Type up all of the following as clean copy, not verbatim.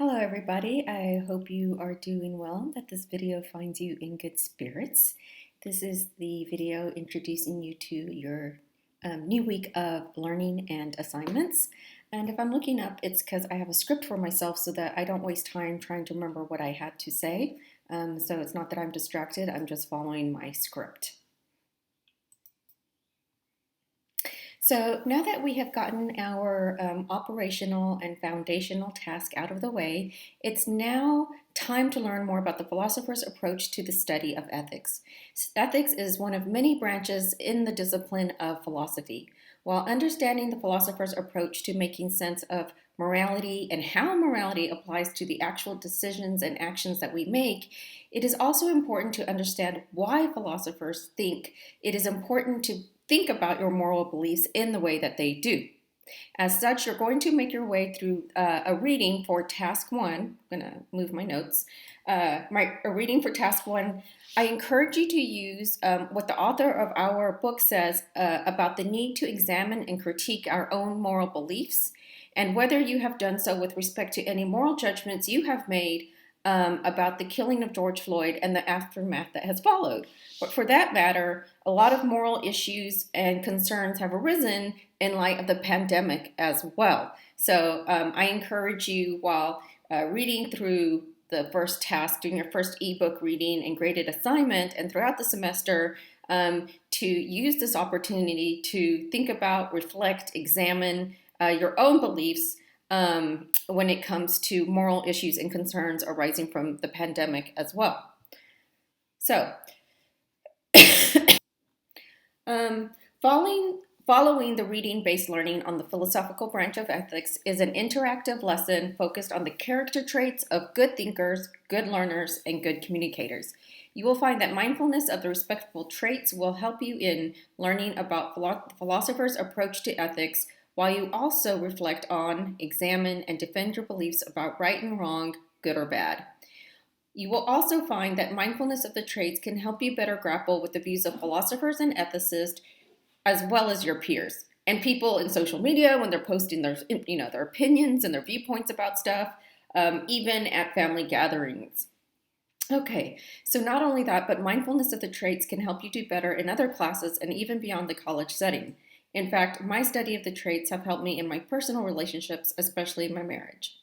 Hello everybody, I hope you are doing well, that this video finds you in good spirits. This is the video introducing you to your new week of learning and assignments. And if I'm looking up, it's because I have a script for myself so that I don't waste time trying to remember what I had to say. So it's not that I'm distracted, I'm just following my script. So now that we have gotten our operational and foundational task out of the way, it's now time to learn more about the philosopher's approach to the study of ethics. Ethics is one of many branches in the discipline of philosophy. While understanding the philosopher's approach to making sense of morality and how morality applies to the actual decisions and actions that we make, it is also important to understand why philosophers think it is important to think about your moral beliefs in the way that they do. As such, you're going to make your way through a reading for task one. I'm going to move my notes. A reading for task one. I encourage you to use what the author of our book says about the need to examine and critique our own moral beliefs, and whether you have done so with respect to any moral judgments you have made about the killing of George Floyd and the aftermath that has followed. But for that matter, a lot of moral issues and concerns have arisen in light of the pandemic as well. So I encourage you, while reading through the first task, doing your first ebook reading and graded assignment, and throughout the semester, to use this opportunity to think about, reflect, examine your own beliefs when it comes to moral issues and concerns arising from the pandemic as well. So, following the reading-based learning on the philosophical branch of ethics is an interactive lesson focused on the character traits of good thinkers, good learners, and good communicators. You will find that mindfulness of the respectful traits will help you in learning about the philosopher's approach to ethics, while you also reflect on, examine, and defend your beliefs about right and wrong, good or bad. You will also find that mindfulness of the traits can help you better grapple with the views of philosophers and ethicists, as well as your peers and people in social media when they're posting their opinions and their viewpoints about stuff, even at family gatherings. Okay, so not only that, but mindfulness of the traits can help you do better in other classes and even beyond the college setting. In fact, my study of the traits have helped me in my personal relationships, especially in my marriage.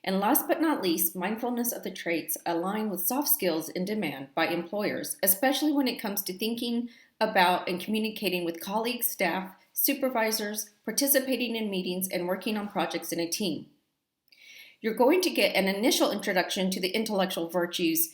And last but not least, mindfulness of the traits align with soft skills in demand by employers, especially when it comes to thinking about and communicating with colleagues, staff, supervisors, participating in meetings, and working on projects in a team. You're going to get an initial introduction to the intellectual virtues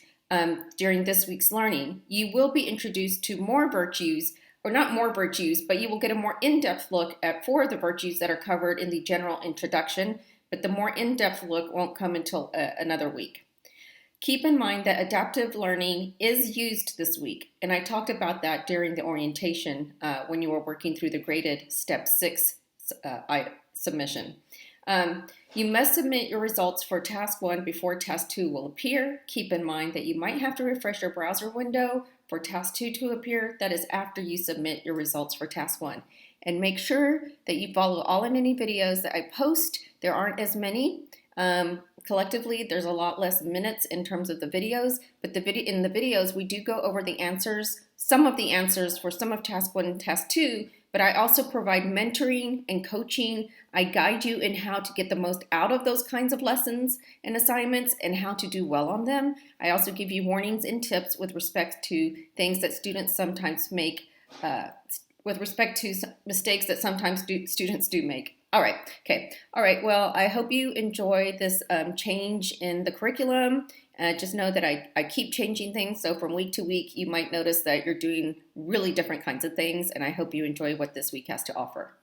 during this week's learning. You will be introduced to more virtues, or not more virtues, but you will get a more in-depth look at 4 of the virtues that are covered in the general introduction, but the more in-depth look won't come until another week. Keep in mind that adaptive learning is used this week, and I talked about that during the orientation when you were working through the graded Step 6 submission. You must submit your results for Task 1 before Task 2 will appear. Keep in mind that you might have to refresh your browser window for Task 2 to appear. That is after you submit your results for Task 1. And make sure that you follow all and any videos that I post. There aren't as many. Collectively, there's a lot less minutes in terms of the videos, but in the videos, we do go over the answers, some of the answers for some of Task 1 and Task 2, but I also provide mentoring and coaching. I guide you in how to get the most out of those kinds of lessons and assignments and how to do well on them. I also give you warnings and tips with respect to things that students sometimes make, with respect to mistakes that sometimes students do make. All right, well, I hope you enjoy this change in the curriculum. Just know that I keep changing things, so from week to week, you might notice that you're doing really different kinds of things, and I hope you enjoy what this week has to offer.